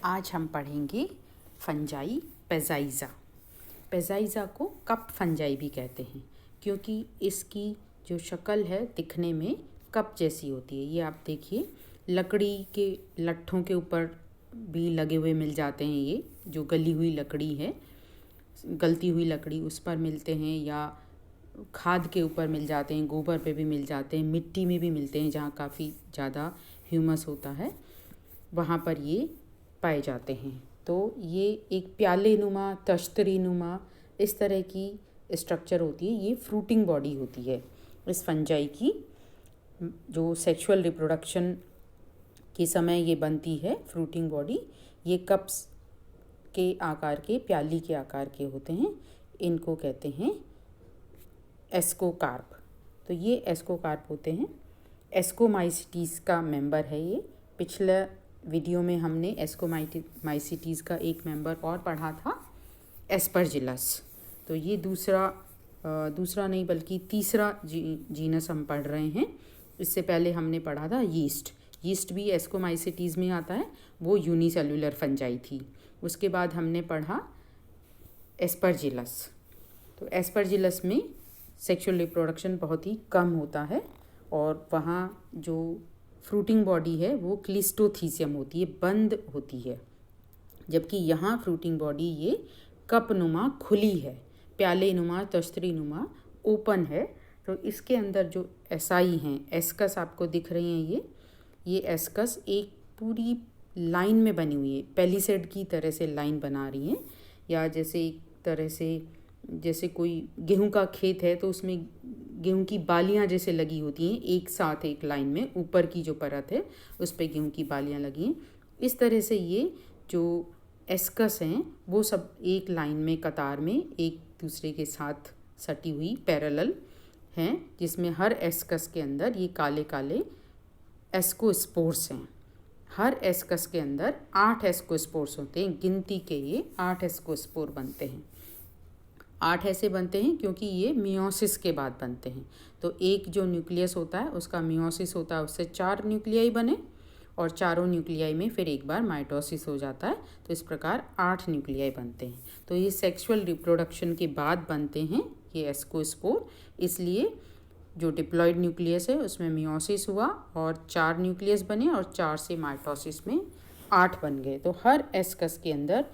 आज हम पढ़ेंगे फंजाई पेजाइज़ा। पेजाइज़ा को कप फंजाई भी कहते हैं क्योंकि इसकी जो शक्ल है दिखने में कप जैसी होती है। ये आप देखिए, लकड़ी के लट्ठों के ऊपर भी लगे हुए मिल जाते हैं। ये जो गली हुई लकड़ी है, गलती हुई लकड़ी, उस पर मिलते हैं, या खाद के ऊपर मिल जाते हैं, गोबर पे भी मिल जाते हैं, मिट्टी में भी मिलते हैं जहाँ काफ़ी ज़्यादा ह्यूमस होता है, वहाँ पर ये पाए जाते हैं। तो ये एक प्याले नुमा, तश्तरी नुमा इस तरह की स्ट्रक्चर होती है। ये फ्रूटिंग बॉडी होती है इस फंजाई की, जो सेक्सुअल रिप्रोडक्शन के समय ये बनती है। फ्रूटिंग बॉडी ये कप्स के आकार के, प्याली के आकार के होते हैं। इनको कहते हैं एस्कोकार्प। तो ये एस्कोकार्प होते हैं। एस्कोमाइसिटीज़ का मेंबर है ये। पिछले वीडियो में हमने एस्कोमाइसिटीज़ का एक मेंबर और पढ़ा था, एस्परजिलस। तो ये दूसरा नहीं बल्कि तीसरा जीनस हम पढ़ रहे हैं। इससे पहले हमने पढ़ा था यीस्ट भी एस्कोमाइसिटीज़ में आता है, वो यूनिसेलुलर फंजाई थी। उसके बाद हमने पढ़ा एस्परजिलस। तो एस्परजिलस में सेक्सुअल रिप्रोडक्शन बहुत ही कम होता है और वहाँ जो फ्रूटिंग बॉडी है वो क्लिस्टोथीसियम होती है, बंद होती है। जबकि यहाँ फ्रूटिंग बॉडी ये कप नुमा खुली है, प्याले नुमा, तश्तरी नुमा ओपन है। तो इसके अंदर जो एसाई हैं, एस्कस आपको दिख रही हैं, ये एस्कस एक पूरी लाइन में बनी हुई है, पेलिसेड की तरह से लाइन बना रही हैं। या जैसे एक तरह से, जैसे कोई गेहूं का खेत है तो उसमें गेहूं की बालियां जैसे लगी होती हैं एक साथ एक लाइन में, ऊपर की जो परत है उस पर गेहूं की बालियां लगी हैं। इस तरह से ये जो एस्कस हैं वो सब एक लाइन में, कतार में एक दूसरे के साथ सटी हुई पैरेलल हैं, जिसमें हर एस्कस के अंदर ये काले काले एस्कोस्पोर्स हैं। हर एस्कस के अंदर 8 एस्कोस्पोर्स होते हैं। गिनती के ये 8 एस्कोस्पोर बनते हैं। 8 ऐसे बनते हैं क्योंकि ये मियोसिस के बाद बनते हैं। तो एक जो न्यूक्लियस होता है उसका मियोसिस होता है, उससे 4 न्यूक्लियाई बने और चारों न्यूक्लियाई में फिर एक बार माइटोसिस हो जाता है। तो इस प्रकार 8 न्यूक्लियाई बनते हैं। तो ये सेक्सुअल रिप्रोडक्शन के बाद बनते हैं ये एस्कोस्पोर। इसलिए जो डिप्लॉयड न्यूक्लियस है उसमें मियोसिस हुआ और 4 न्यूक्लियस बने और 4 से माइटोसिस में 8 बन गए। तो हर एस्कस के अंदर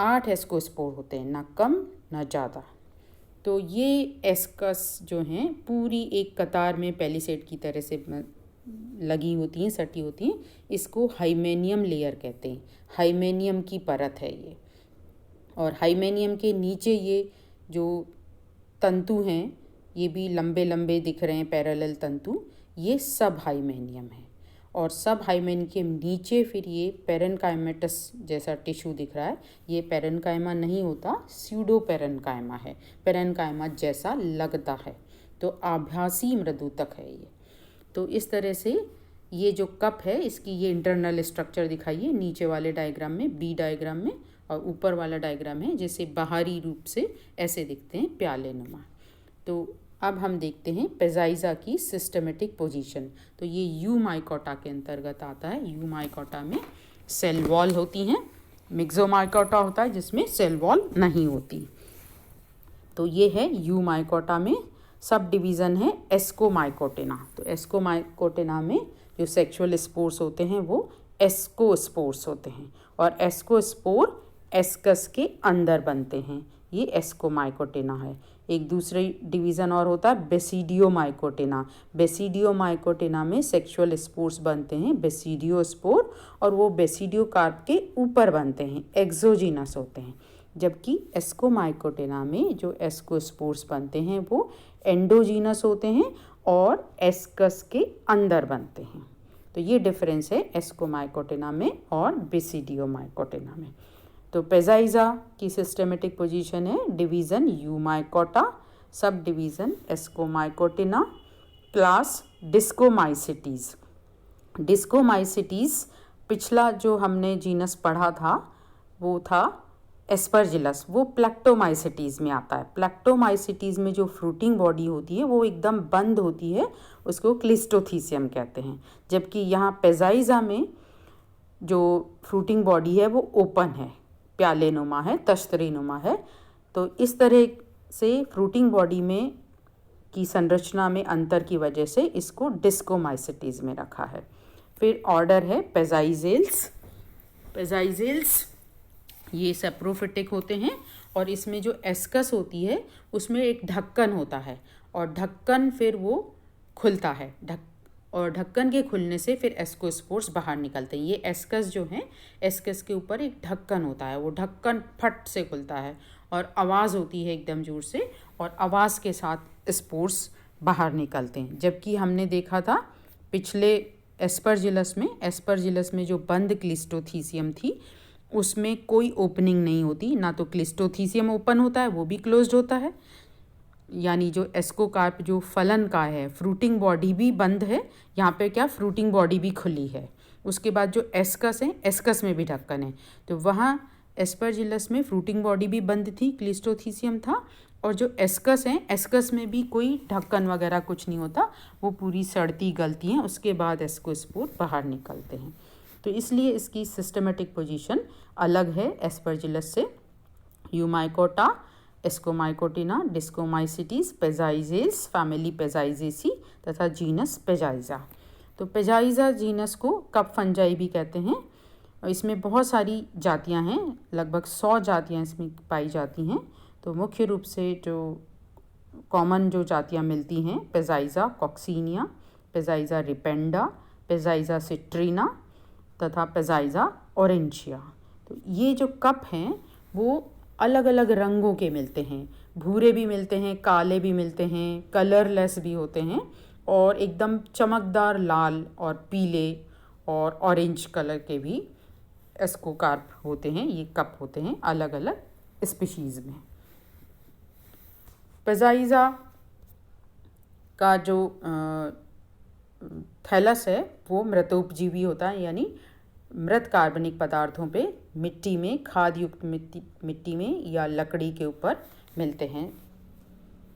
8 एस्कोस्पोर होते हैं, ना कम ना ज़्यादा। तो ये एस्कस जो हैं पूरी एक कतार में पेलिसेड की तरह से लगी होती हैं, सटी होती हैं। इसको हाइमेनियम लेयर कहते हैं। हाइमेनियम की परत है ये। और हाइमेनियम के नीचे ये जो तंतु हैं ये भी लंबे लंबे दिख रहे हैं, पैरेलल तंतु, ये सब हाइमेनियम है। और सब हाइमेनियम के नीचे फिर ये पेरेनकाइमेटस जैसा टिश्यू दिख रहा है। ये पेरेनकाइमा नहीं होता, स्यूडो पेरेनकाइमा है। पेरेनकाइमा जैसा लगता है, तो आभासी मृदुतक है ये। तो इस तरह से ये जो कप है इसकी ये इंटरनल स्ट्रक्चर दिखाइए नीचे वाले डायग्राम में, बी डायग्राम में, और ऊपर वाला डायग्राम है जैसे बाहरी रूप से ऐसे दिखते हैं, प्याले नुमा। तो अब हम देखते हैं पेजाइज़ा की सिस्टमेटिक पोजीशन। तो ये यू माइकोटा के अंतर्गत आता है। यू माइकोटा में सेल वॉल होती हैं। मिक्सोमाइकोटा होता है जिसमें सेल वॉल नहीं होती। तो ये है यू माइकोटा में। सब डिवीज़न है एस्कोमाइकोटेना। तो एस्कोमाइकोटेना में जो सेक्सुअल स्पोर्स होते हैं वो एस्कोस्पोर्स होते हैं और एस्कोस्पोर एस्कस के अंदर बनते हैं। ये एस्कोमाइकोटेना है। एक दूसरी डिवीज़न और होता है बेसिडियोमाइकोटेना। बेसिडियोमाइकोटेना में सेक्सुअल स्पोर्स बनते हैं, बेसिडियोस्पोर, और वो बेसिडियोकार्प के ऊपर बनते हैं, एक्सोजीनस होते हैं। जबकि एस्कोमाइकोटेना में जो एस्कोस्पोर्स बनते हैं वो एंडोजीनस होते हैं और एस्कस के अंदर बनते हैं। तो ये डिफरेंस है एस्कोमाइकोटेना में और बेसिडियोमाइकोटेना में। तो पेजाइज़ा की सिस्टमेटिक पोजीशन है डिवीज़न यूमाइकोटा, सब डिवीज़न एस्कोमाइकोटेना, क्लास डिस्कोमाइसिटीज़। डिस्कोमाइसिटीज़ पिछला जो हमने जीनस पढ़ा था वो था एस्परजिलस, वो प्लेक्टोमाइसिटीज़ में आता है। प्लेक्टोमाइसिटीज़ में जो फ्रूटिंग बॉडी होती है वो एकदम बंद होती है, उसको क्लिस्टोथीसियम कहते हैं। जबकि यहाँ पेजाइज़ा में जो फ्रूटिंग बॉडी है वो ओपन है, प्याले नुमा है, तश्तरी नुमा है। तो इस तरह से फ्रूटिंग बॉडी में की संरचना में अंतर की वजह से इसको डिस्कोमाइसिटीज़ में रखा है। फिर ऑर्डर है पेजाइजेल्स। पेजाइजेल्स ये सेप्रोफिटिक होते हैं और इसमें जो एस्कस होती है उसमें एक ढक्कन होता है और ढक्कन फिर वो खुलता है, और ढक्कन के खुलने से फिर एस्कोस्पोर्स बाहर निकलते हैं। ये एस्कस जो हैं, एस्कस के ऊपर एक ढक्कन होता है, वो ढक्कन फट से खुलता है और आवाज़ होती है एकदम ज़ोर से, और आवाज़ के साथ स्पोर्स बाहर निकलते हैं। जबकि हमने देखा था पिछले एस्परजिलस में जो बंद क्लिस्टोथीसियम थी उसमें कोई ओपनिंग नहीं होती, ना तो क्लिस्टोथीसियम ओपन होता है, वो भी क्लोज्ड होता है। यानी जो एस्कोकार्प जो फलन का है, फ्रूटिंग बॉडी भी बंद है, यहाँ पे क्या फ्रूटिंग बॉडी भी खुली है। उसके बाद जो एस्कस है, एस्कस में भी ढक्कन है। तो वहाँ एस्परजिलस में फ्रूटिंग बॉडी भी बंद थी, क्लिस्टोथीसियम था, और जो एस्कस हैं, एस्कस में भी कोई ढक्कन वगैरह कुछ नहीं होता, वो पूरी सड़ती गलती हैं, उसके बाद एस्कोस्पोर बाहर निकलते हैं। तो इसलिए इसकी सिस्टमेटिक पोजीशन अलग है एस्परजिलस से। यूमाइकोटा, एस्कोमाइकोटिना, डिस्कोमाइसिटीज, पेजाइजेस, फैमिली पेजाइजेसी तथा जीनस पेजाइजा। तो पेजाइजा जीनस को कप फंजाई भी कहते हैं और इसमें बहुत सारी जातियां हैं, लगभग 100 जातियां इसमें पाई जाती हैं। तो मुख्य रूप से जो कॉमन जो जातियां मिलती हैं, पेजाइजा कॉक्सीनिया, पेजाइजा रिपेंडा, पेजाइजा सिट्रीना तथा पेजाइजा ऑरेंजिया। तो ये जो कप हैं वो अलग अलग रंगों के मिलते हैं, भूरे भी मिलते हैं, काले भी मिलते हैं, कलरलेस भी होते हैं, और एकदम चमकदार लाल और पीले और ऑरेंज कलर के भी एस्कोकार्प होते हैं। ये कप होते हैं अलग अलग स्पीशीज़ में। पेजाइजा का जो थैलस है वो मृतोपजीवी होता है, यानी मृत कार्बनिक पदार्थों पे मिट्टी में, खाद युक्त मिट्टी में या लकड़ी के ऊपर मिलते हैं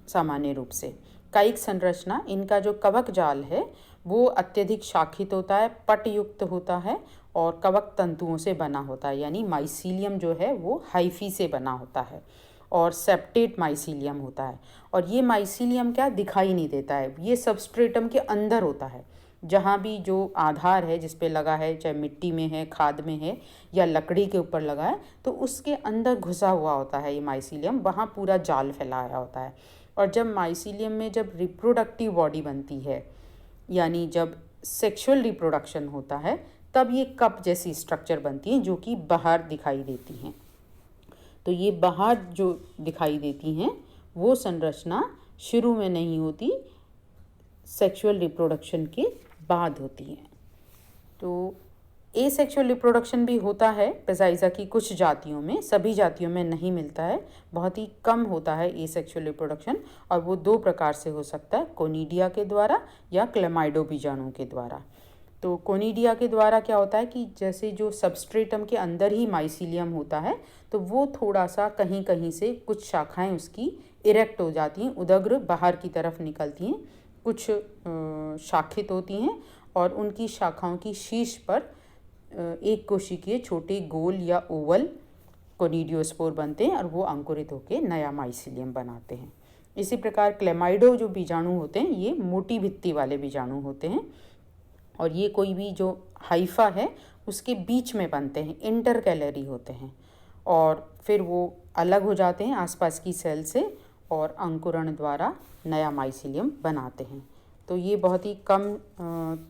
सामान्य रूप से। कायिक संरचना, इनका जो कवक जाल है वो अत्यधिक शाखित होता है, पट युक्त होता है और कवक तंतुओं से बना होता है, यानी माइसीलियम जो है वो हाइफी से बना होता है और सेप्टेट माइसीलियम होता है। और ये माइसीलियम क्या दिखाई नहीं देता है, ये सबस्ट्रेटम के अंदर होता है। जहाँ भी जो आधार है जिस पे लगा है, चाहे मिट्टी में है, खाद में है या लकड़ी के ऊपर लगा है, तो उसके अंदर घुसा हुआ होता है ये माइसीलियम, वहाँ पूरा जाल फैलाया होता है। और जब माइसीलियम में जब रिप्रोडक्टिव बॉडी बनती है, यानी जब सेक्सुअल रिप्रोडक्शन होता है, तब ये कप जैसी स्ट्रक्चर बनती हैं जो कि बाहर दिखाई देती हैं। तो ये बाहर जो दिखाई देती हैं वो संरचना शुरू में नहीं होती, सेक्सुअल रिप्रोडक्शन के बाद होती हैं। तो एसेक्सुअल रिप्रोडक्शन भी होता है पेजाइजा की कुछ जातियों में, सभी जातियों में नहीं मिलता है, बहुत ही कम होता है एसेक्सुअल रिप्रोडक्शन, और वो 2 प्रकार से हो सकता है, कोनिडिया के द्वारा या क्लेमाइडो बीजाणु के द्वारा। तो कोनिडिया के द्वारा क्या होता है कि जैसे जो सबस्ट्रेटम के अंदर ही माइसीलियम होता है, तो वो थोड़ा सा कहीं कहीं से कुछ शाखाएं उसकी इरेक्ट हो जाती हैं, उदग्र बाहर की तरफ निकलती हैं, कुछ शाखित होती हैं और उनकी शाखाओं की शीर्ष पर एक कोशिकीय छोटे गोल या ओवल कोनिडियोस्पोर बनते हैं और वो अंकुरित होकर नया माइसीलियम बनाते हैं। इसी प्रकार क्लेमाइडो जो बीजाणु होते हैं ये मोटी भित्ति वाले बीजाणु होते हैं और ये कोई भी जो हाइफा है उसके बीच में बनते हैं, इंटरकैलरी होते हैं और फिर वो अलग हो जाते हैं आसपास की सेल से और अंकुरण द्वारा नया माइसीलियम बनाते हैं। तो ये बहुत ही कम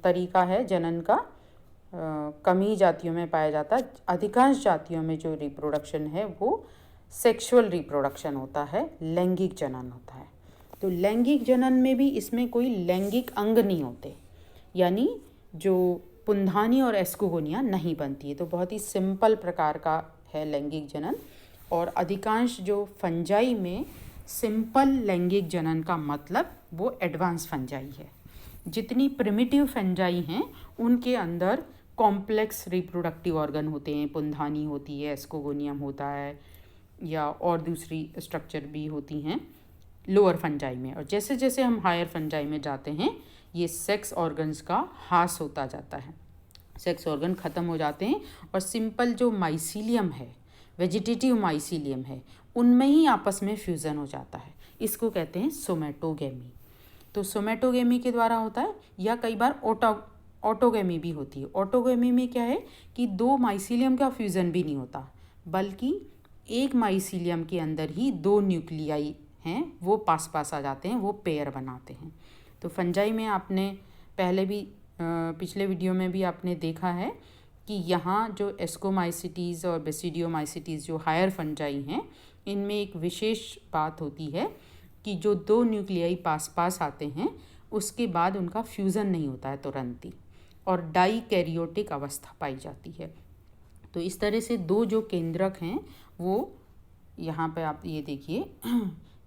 तरीका है जनन का, कम ही जातियों में पाया जाता है। अधिकांश जातियों में जो रिप्रोडक्शन है वो सेक्सुअल रिप्रोडक्शन होता है, लैंगिक जनन होता है। तो लैंगिक जनन में भी इसमें कोई लैंगिक अंग नहीं होते, यानी जो पुंधानी और एस्कोगोनिया नहीं बनती है। तो बहुत ही सिंपल प्रकार का है लैंगिक जनन। और अधिकांश जो फंजाई में सिंपल लैंगिक जनन का मतलब वो एडवांस फंजाई है। जितनी प्रिमिटिव फंजाई हैं उनके अंदर कॉम्प्लेक्स रिप्रोडक्टिव ऑर्गन होते हैं, पुंधानी होती है, एस्कोगोनियम होता है या और दूसरी स्ट्रक्चर भी होती हैं लोअर फंजाई में। और जैसे जैसे हम हायर फंजाई में जाते हैं ये सेक्स ऑर्गन्स का ह्रास होता जाता है। सेक्स ऑर्गन ख़त्म हो जाते हैं और सिंपल जो माइसीलियम है, वेजिटेटिव माइसीलियम है, उनमें ही आपस में फ्यूज़न हो जाता है। इसको कहते हैं सोमेटोगेमी। तो सोमेटोगेमी के द्वारा होता है, या कई बार ऑटोगेमी भी होती है। ऑटोगेमी में क्या है कि दो माइसीलियम का फ्यूज़न भी नहीं होता, बल्कि एक माइसीलियम के अंदर ही दो न्यूक्लियाई हैं, वो पास पास आ जाते हैं, वो पेयर बनाते हैं। तो फंजाई में आपने पहले भी पिछले वीडियो में भी आपने देखा है कि यहाँ जो एस्कोमाइसिटीज़ और बेसिडियोमाइसिटीज़ जो हायर फंजाई हैं, इनमें एक विशेष बात होती है कि जो दो न्यूक्लियाई पास पास आते हैं उसके बाद उनका फ्यूज़न नहीं होता है तुरंत ही, और डाई कैरियोटिक अवस्था पाई जाती है। तो इस तरह से दो जो केंद्रक हैं वो यहाँ पे आप ये देखिए,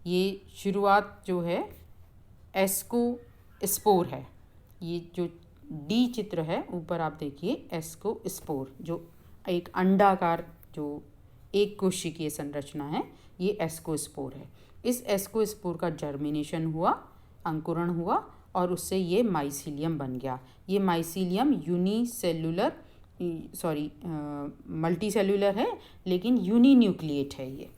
ये शुरुआत जो है एस्कोस्पोर है। ये जो डी चित्र है ऊपर आप देखिए, एस्कोस्पोर जो एक अंडाकार जो एक कोशिकीय संरचना है, ये एस्कोस्पोर है। इस एस्कोस्पोर का जर्मिनेशन हुआ, अंकुरण हुआ, और उससे ये माइसीलियम बन गया। ये माइसीलियम यूनिसेलुलर मल्टीसेलुलर है, लेकिन यूनिन्यूक्लिएट है। ये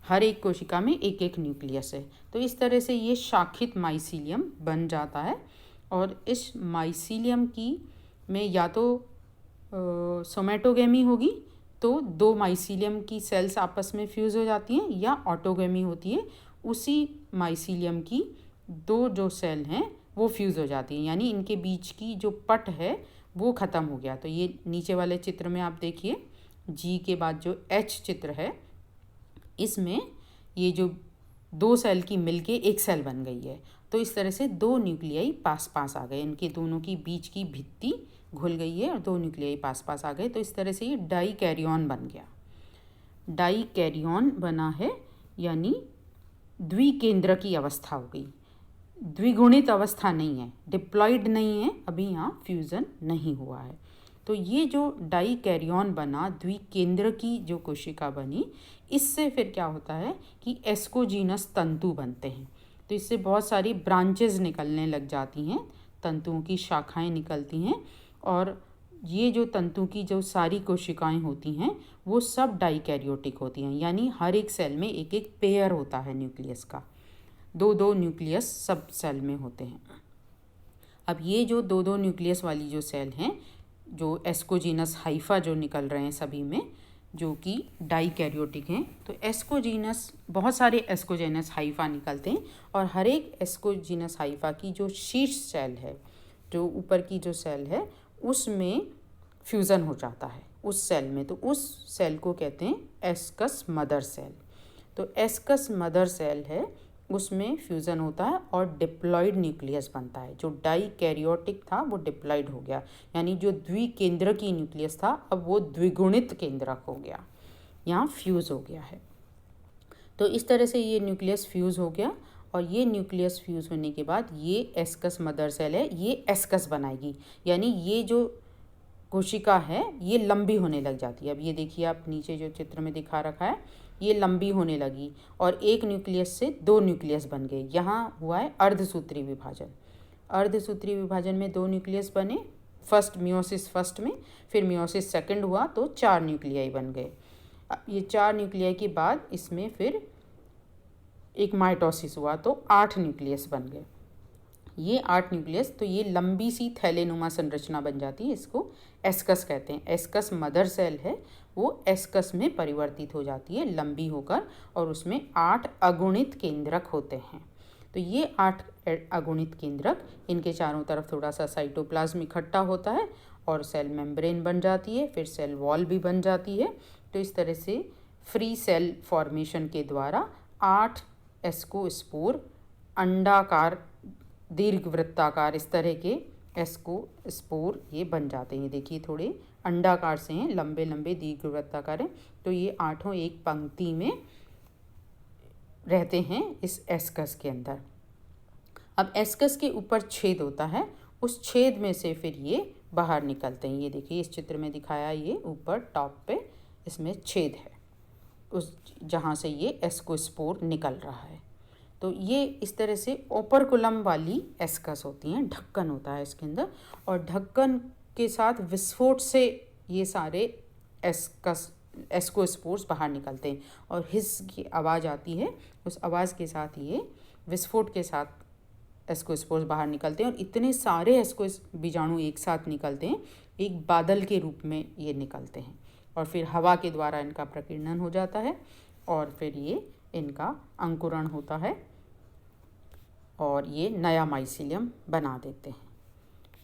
हर एक कोशिका में एक एक न्यूक्लियस है। तो इस तरह से ये शाखित माइसीलियम बन जाता है। और इस माइसीलियम की में या तो सोमेटोगेमी होगी, तो दो माइसीलियम की सेल्स आपस में फ्यूज़ हो जाती हैं, या ऑटोगेमी होती है, उसी माइसीलियम की दो जो सेल हैं वो फ्यूज़ हो जाती हैं, यानी इनके बीच की जो पट है वो ख़त्म हो गया। तो ये नीचे वाले चित्र में आप देखिए, जी के बाद जो एच चित्र है, इसमें ये जो दो सेल की मिलके एक सेल बन गई है। तो इस तरह से दो न्यूक्लियाई पास पास आ गए, इनके दोनों की बीच की भित्ति घुल गई है और दो न्यूक्लियाई पास पास आ गए। तो इस तरह से ये डाई कैरियन बन गया। डाई कैरियन बना है, यानी द्विकेंद्र की अवस्था हो गई। द्विगुणित अवस्था नहीं है, डिप्लॉइड नहीं है, अभी यहाँ फ्यूज़न नहीं हुआ है। तो ये जो डाई कैरियन बना, द्विकेंद्र की जो कोशिका बनी, इससे फिर क्या होता है कि एस्कोजीनस तंतु बनते हैं। तो इससे बहुत सारी ब्रांचेस निकलने लग जाती हैं, तंतुओं की शाखाएं निकलती हैं, और ये जो तंतु की जो सारी कोशिकाएं होती हैं वो सब डाइकैरियोटिक होती हैं, यानी हर एक सेल में एक एक पेयर होता है न्यूक्लियस का, दो दो न्यूक्लियस सब सेल में होते हैं। अब ये जो दो दो न्यूक्लियस वाली जो सेल हैं, जो एस्कोजीनस हाइफा जो निकल रहे हैं सभी में, जो कि डाइकैरियोटिक हैं, तो एस्कोजीनस बहुत सारे एस्कोजीनस हाइफा निकलते हैं, और हर एक एस्कोजीनस हाइफा की जो शीर्ष सेल है, जो ऊपर की जो सेल है, उसमें फ्यूज़न हो जाता है उस सेल में। तो उस सेल को कहते हैं एस्कस मदर सेल। तो एस्कस मदर सेल है, उसमें फ्यूज़न होता है और डिप्लॉइड न्यूक्लियस बनता है। जो डाइकैरियोटिक था वो डिप्लॉइड हो गया, यानी जो द्विकेंद्रकी न्यूक्लियस था अब वो द्विगुणित केंद्रक हो गया, यहाँ फ्यूज़ हो गया है। तो इस तरह से ये न्यूक्लियस फ्यूज़ हो गया, और ये न्यूक्लियस फ्यूज़ होने के बाद ये एस्कस मदर सेल है, ये एस्कस बनाएगी, यानी ये जो कोशिका है ये लंबी होने लग जाती है। अब ये देखिए, आप नीचे जो चित्र में दिखा रखा है, ये लंबी होने लगी और एक न्यूक्लियस से दो न्यूक्लियस बन गए। यहाँ हुआ है अर्धसूत्री विभाजन। अर्धसूत्री विभाजन में दो न्यूक्लियस बने, फर्स्ट मियोसिस फर्स्ट में, फिर मियोसिस सेकंड हुआ तो चार न्यूक्लियाई बन गए। ये चार न्यूक्लियाई के बाद इसमें फिर एक माइटोसिस हुआ तो 8 न्यूक्लियस बन गए। ये 8 न्यूक्लियस, तो ये लंबी सी थैलेनुमा संरचना बन जाती है, इसको एस्कस कहते हैं। एस्कस मदर सेल है, वो एस्कस में परिवर्तित हो जाती है लंबी होकर, और उसमें 8 अगुणित केंद्रक होते हैं। तो ये 8 अगुणित केंद्रक, इनके चारों तरफ थोड़ा सा साइटोप्लाज्म इकट्ठा होता है और सेल मेम्ब्रेन बन जाती है, फिर सेल वॉल भी बन जाती है। तो इस तरह से फ्री सेल फॉर्मेशन के द्वारा 8 एस्कोस्पोर अंडाकार, दीर्घवृत्ताकार, इस तरह के एस्कोस्पोर ये बन जाते हैं। देखिए थोड़े अंडाकार से हैं, लंबे लंबे दीर्घवृत्ताकार हैं। तो ये 8 एक पंक्ति में रहते हैं इस एस्कस के अंदर। अब एस्कस के ऊपर छेद होता है, उस छेद में से फिर ये बाहर निकलते हैं। ये देखिए इस चित्र में दिखाया, ये ऊपर टॉप पे इसमें छेद है, उस जहाँ से ये एस्कोस्पोर निकल रहा है। तो ये इस तरह से ओपरकुलम वाली एस्कस होती हैं, ढक्कन होता है इसके अंदर, और ढक्कन के साथ विस्फोट से ये सारे एस्कोस्पोर्स बाहर निकलते हैं और हिस की आवाज़ आती है, उस आवाज़ के साथ ये विस्फोट के साथ एस्कोस्पोर्स बाहर निकलते हैं और इतने सारे बीजाणु एक साथ निकलते हैं, एक बादल के रूप में ये निकलते हैं और फिर हवा के द्वारा इनका प्रकीर्णन हो जाता है और फिर ये इनका अंकुरण होता है और ये नया माइसीलियम बना देते हैं।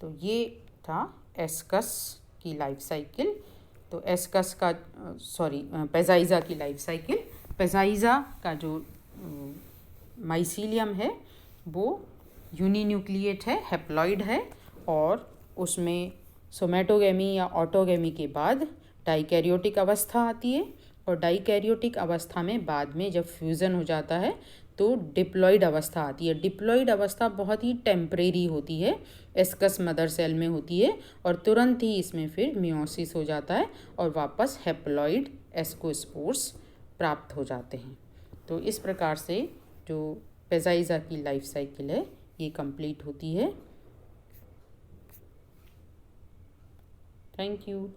तो ये था एस्कस की लाइफ साइकिल। तो एस्कस का पेजाइजा की लाइफ साइकिल। पेजाइजा का जो माइसीलियम है वो यूनिन्यूक्लिएट है, हैप्लॉइड है और उसमें सोमेटोगेमी या ऑटोगेमी के बाद डाइकैरियोटिक अवस्था आती है और डाइकैरियोटिक अवस्था में बाद में जब फ्यूज़न हो जाता है तो डिप्लॉइड अवस्था आती है। डिप्लॉइड अवस्था बहुत ही टेम्परेरी होती है, एस्कस मदर सेल में होती है और तुरंत ही इसमें फिर मियोसिस हो जाता है और वापस हैप्लॉइड एस्कोस्पोर्स प्राप्त हो जाते हैं। तो इस प्रकार से जो पेजाइजा की लाइफ साइकिल है ये कंप्लीट होती है। Thank you.